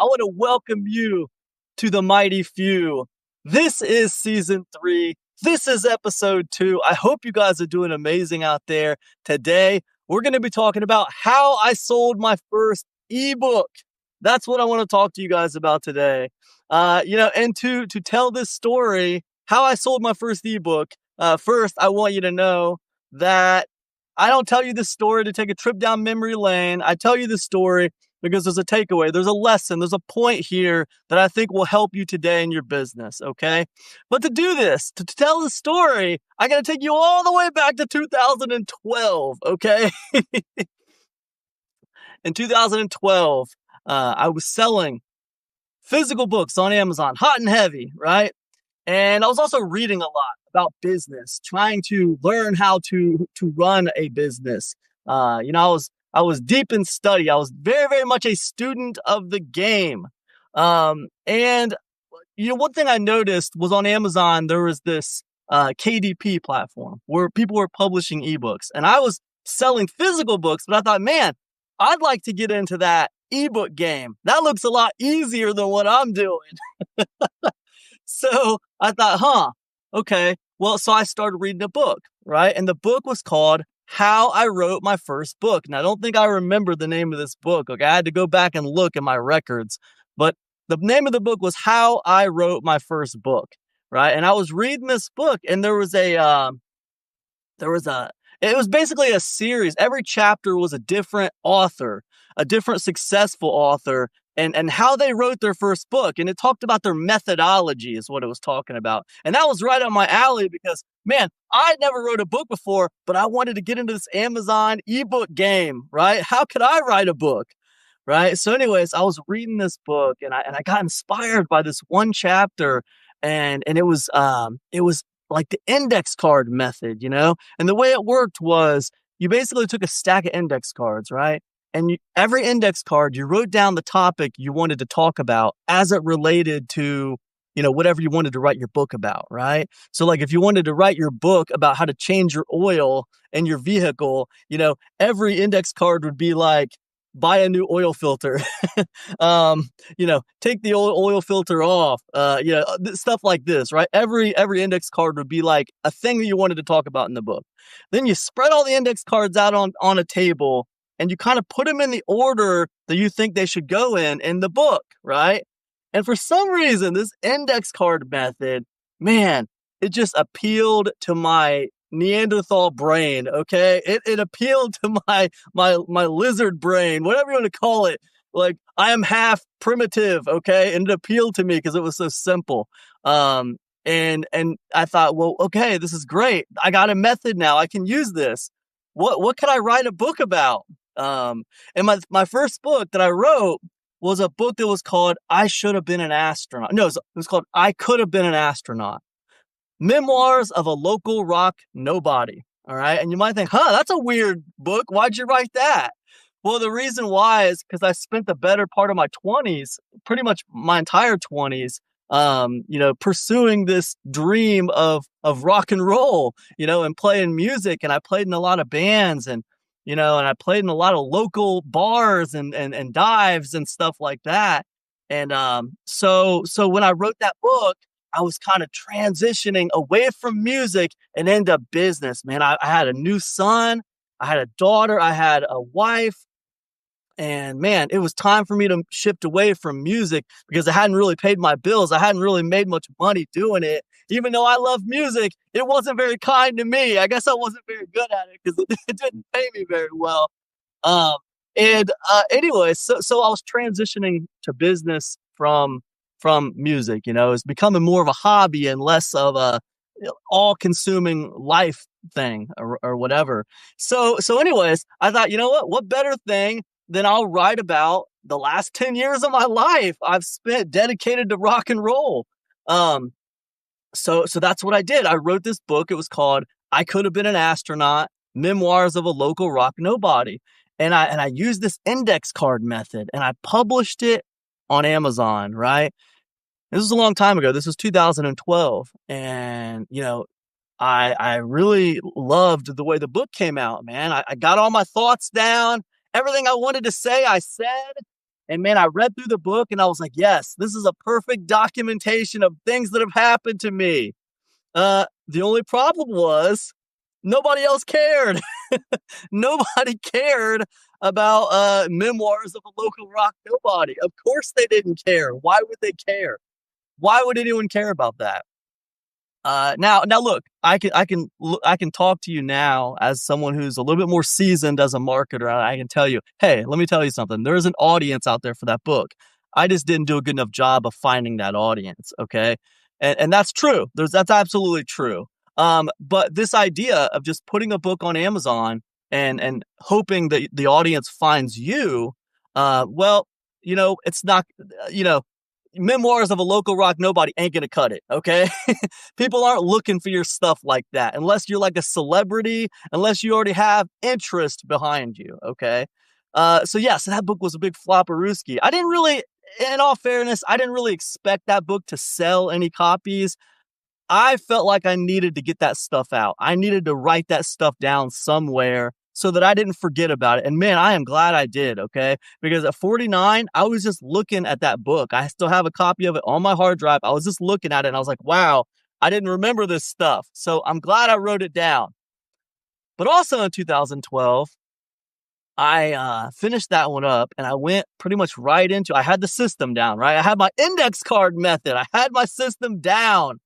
I want to welcome you to the Mighty Few. This is season 3. This is episode 2. I hope you guys are doing amazing out there. Today, we're going to be talking about how I sold my first ebook. That's what I want to talk to you guys about today. And to tell this story, how I sold my first ebook, first, I want you to know that I don't tell you this story to take a trip down memory lane. I tell you this story because there's a takeaway, there's a lesson, there's a point here that I think will help you today in your business, okay? But to do this, to tell the story, I got to take you all the way back to 2012, okay? In 2012, I was selling physical books on Amazon, hot and heavy, right? And I was also reading a lot about business, trying to learn how to run a business. I was deep in study. I was very, very much a student of the game. And one thing I noticed was on Amazon there was this KDP platform where people were publishing ebooks, and I was selling physical books. But I thought, man, I'd like to get into that ebook game. That looks a lot easier than what I'm doing. So I thought, okay. Well, so I started reading a book, right? And the book was called How I Wrote My First Book. And I don't think I remember the name of this book. Okay, I had to go back and look at my records. But the name of the book was How I Wrote My First Book, right? And I was reading this book, and it was basically a series. Every chapter was a different author, a different successful author, and how they wrote their first book. And it talked about their methodology is what it was talking about. And that was right up my alley because, man, I never wrote a book before, but I wanted to get into this Amazon ebook game, right? How could I write a book, right? So anyways, I was reading this book, and I got inspired by this one chapter, and it was like the index card method, And the way it worked was you basically took a stack of index cards, right? And every index card, you wrote down the topic you wanted to talk about as it related to, whatever you wanted to write your book about, right? So like if you wanted to write your book about how to change your oil in your vehicle, every index card would be like, buy a new oil filter, take the old oil filter off, stuff like this, right? Every index card would be like a thing that you wanted to talk about in the book. Then you spread all the index cards out on a table, and you kind of put them in the order that you think they should go in the book, right? And for some reason, this index card method, man, it just appealed to my Neanderthal brain, okay? It appealed to my lizard brain, whatever you want to call it. Like, I am half primitive, okay? And it appealed to me because it was so simple. And I thought, well, okay, this is great. I got a method now. I can use this. What could I write a book about? And my first book that I wrote was a book that was called I Should Have Been an Astronaut. No, it was called I Could Have Been an Astronaut. Memoirs of a Local Rock Nobody. All right. And you might think, that's a weird book. Why'd you write that? Well, the reason why is because I spent the better part of my 20s, pretty much my entire 20s, pursuing this dream of rock and roll, and playing music. And I played in a lot of bands, and I played in a lot of local bars and dives and stuff like that. And so when I wrote that book, I was kind of transitioning away from music and into business, man. I had a new son, I had a daughter, I had a wife, and man, it was time for me to shift away from music because I hadn't really paid my bills. I hadn't really made much money doing it. Even though I love music, it wasn't very kind to me. I guess I wasn't very good at it because it didn't pay me very well. Anyway, so I was transitioning to business from music. It's becoming more of a hobby and less of a all-consuming life thing or whatever. So anyways, I thought, what better thing than I'll write about the last 10 years of my life I've spent dedicated to rock and roll. So that's what I did. I wrote this book. It was called I Could Have Been an Astronaut, Memoirs of a Local Rock Nobody. And I used this index card method, and I published it on Amazon, right? This was a long time ago. This was 2012. And, I really loved the way the book came out, man. I got all my thoughts down. Everything I wanted to say, I said. And man, I read through the book and I was like, yes, this is a perfect documentation of things that have happened to me. The only problem was nobody else cared. Nobody cared about memoirs of a local rock nobody. Of course they didn't care. Why would they care? Why would anyone care about that? Now, look, I can talk to you now as someone who's a little bit more seasoned as a marketer. I can tell you, hey, let me tell you something. There is an audience out there for that book. I just didn't do a good enough job of finding that audience. Okay, and that's true. That's absolutely true. But this idea of just putting a book on Amazon and hoping that the audience finds you, well, it's not, you know, memoirs of a local rock nobody ain't gonna cut it. Okay. People aren't looking for your stuff like that unless you're like a celebrity, unless you already have interest behind you. Okay. So that book was a big flopperooski. I didn't really, in all fairness, I didn't really expect that book to sell any copies. I felt like I needed to get that stuff out. I needed to write that stuff down somewhere so that I didn't forget about it. And man, I am glad I did, okay? Because at 49, I was just looking at that book. I still have a copy of it on my hard drive. I was just looking at it and I was like, wow, I didn't remember this stuff. So I'm glad I wrote it down. But also in 2012, I finished that one up and I went pretty much right into, I had the system down, right? I had my index card method. I had my system down.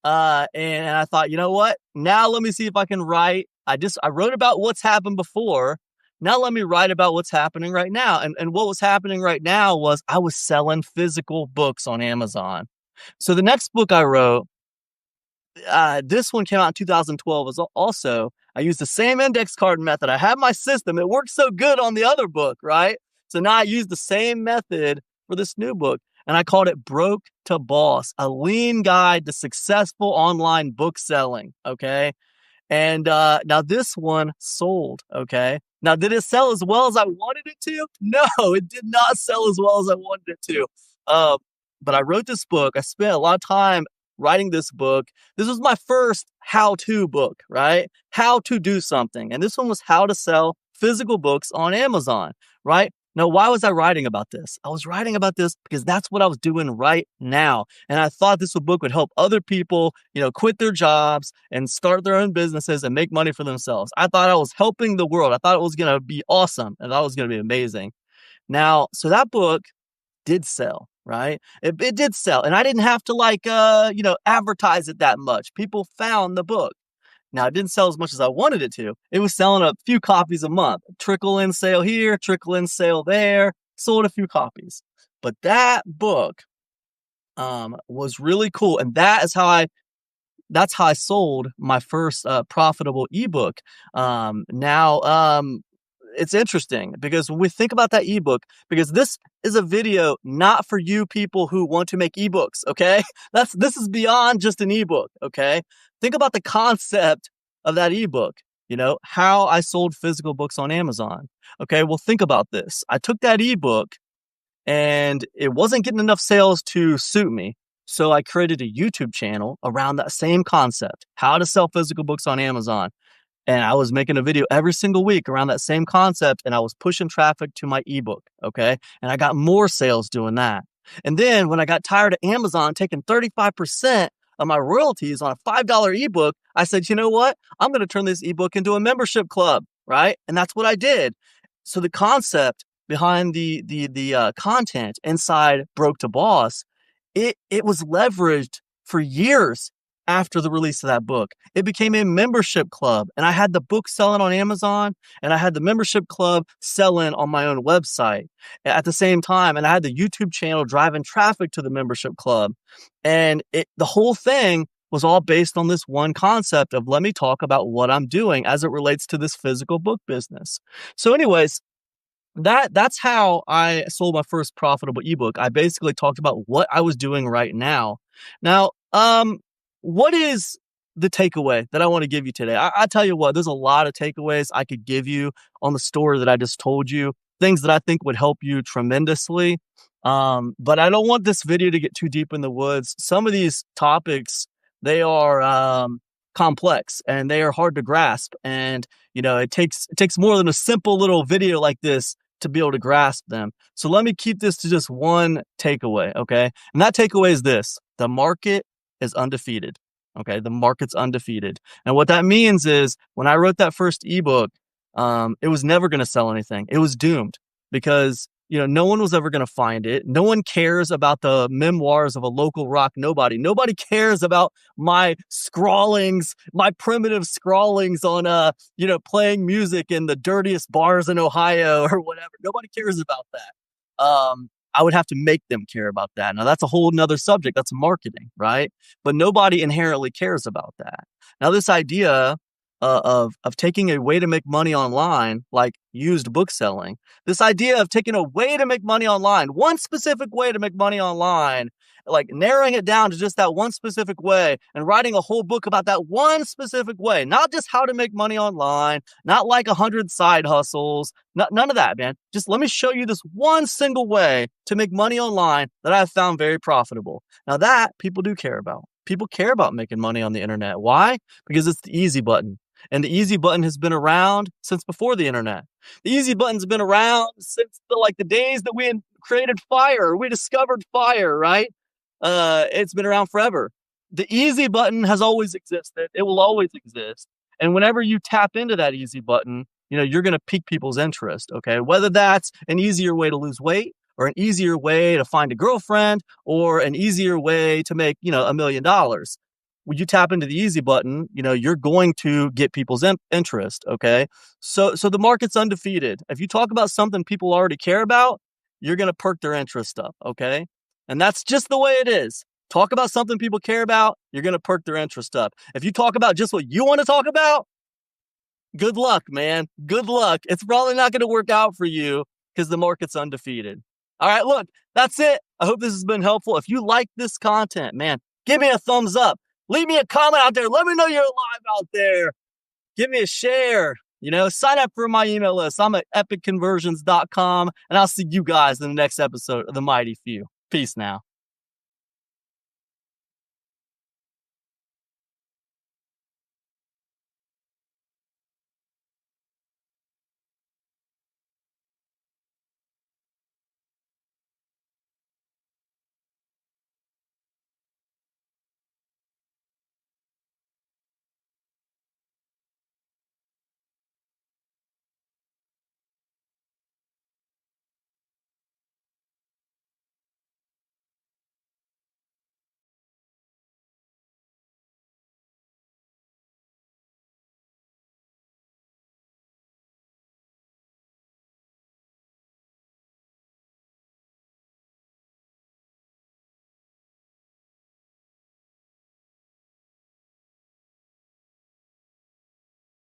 And I thought, you know what? Now let me see if I can write. I wrote about what's happened before. Now let me write about what's happening right now. And what was happening right now was I was selling physical books on Amazon. So the next book I wrote, this one came out in 2012 was also, I used the same index card method. I had my system. It worked so good on the other book, right? So now I used the same method for this new book. And I called it Broke to Boss, a lean guide to successful online book selling. Okay. And now this one sold. Okay. Now, did it sell as well as I wanted it to? No, it did not sell as well as I wanted it to. But I wrote this book. I spent a lot of time writing this book. This was my first how-to book, right? How to do something. And this one was how to sell physical books on Amazon, right? Now, why was I writing about this? I was writing about this because that's what I was doing right now. And I thought this book would help other people, quit their jobs and start their own businesses and make money for themselves. I thought I was helping the world. I thought it was going to be awesome. And I thought it was going to be amazing. Now, so that book did sell, right? It did sell. And I didn't have to advertise it that much. People found the book. Now, it didn't sell as much as I wanted it to. It was selling a few copies a month. Trickle in sale here, trickle in sale there. Sold a few copies. But that book was really cool. And that's how I sold my first profitable ebook. It's interesting because when we think about that ebook, because this is a video not for you people who want to make ebooks, okay? This is beyond just an ebook, okay? Think about the concept of that ebook, how I sold physical books on Amazon. Okay, well, think about this. I took that ebook and it wasn't getting enough sales to suit me. So I created a YouTube channel around that same concept, how to sell physical books on Amazon. And I was making a video every single week around that same concept, and I was pushing traffic to my ebook, okay? And I got more sales doing that. And then when I got tired of Amazon taking 35% of my royalties on a $5 ebook, I said, you know what? I'm going to turn this ebook into a membership club, right? And that's what I did. So the concept behind the content inside Broke to Boss, it was leveraged for years. After the release of that book, it became a membership club, and I had the book selling on Amazon and I had the membership club selling on my own website at the same time. And I had the YouTube channel driving traffic to the membership club. And the whole thing was all based on this one concept of let me talk about what I'm doing as it relates to this physical book business. So anyways, that's how I sold my first profitable ebook. I basically talked about what I was doing right now. Now, what is the takeaway that I want to give you today? I tell you what, there's a lot of takeaways I could give you on the story that I just told you, things that I think would help you tremendously. But I don't want this video to get too deep in the woods. Some of these topics, they are complex and they are hard to grasp. And, it takes more than a simple little video like this to be able to grasp them. So let me keep this to just one takeaway, okay? And that takeaway is this: the market is undefeated. Okay, the market's undefeated. And what that means is when I wrote that first ebook, it was never going to sell anything. It was doomed because no one was ever going to find it. No one cares about the memoirs of a local rock nobody. Nobody cares about my scrawlings, my primitive scrawlings on playing music in the dirtiest bars in Ohio or whatever. Nobody cares about that. I would have to make them care about that. Now that's a whole nother subject. That's marketing, right? But nobody inherently cares about that. Now this idea of taking a way to make money online, like used book selling, this idea of taking a way to make money online, one specific way to make money online, like narrowing it down to just that one specific way and writing a whole book about that one specific way, not just how to make money online, not like 100 side hustles, none of that, man. Just let me show you this one single way to make money online that I've found very profitable. Now that people do care about. People care about making money on the internet. Why? Because it's the easy button. And the easy button has been around since before the internet. The easy button's been around since the days that we created fire. We discovered fire, right? It's been around forever. The easy button has always existed. It will always exist. And whenever you tap into that easy button, you're going to pique people's interest, okay? Whether that's an easier way to lose weight or an easier way to find a girlfriend or an easier way to make, $1 million. When you tap into the easy button, you're going to get people's interest, okay? So the market's undefeated. If you talk about something people already care about, you're going to perk their interest up, okay? And that's just the way it is. Talk about something people care about, you're going to perk their interest up. If you talk about just what you want to talk about, good luck, man. Good luck. It's probably not going to work out for you because the market's undefeated. All right, look, that's it. I hope this has been helpful. If you like this content, man, give me a thumbs up. Leave me a comment out there. Let me know you're alive out there. Give me a share. Sign up for my email list. I'm at epicconversions.com, and I'll see you guys in the next episode of The Mighty Few. Peace now.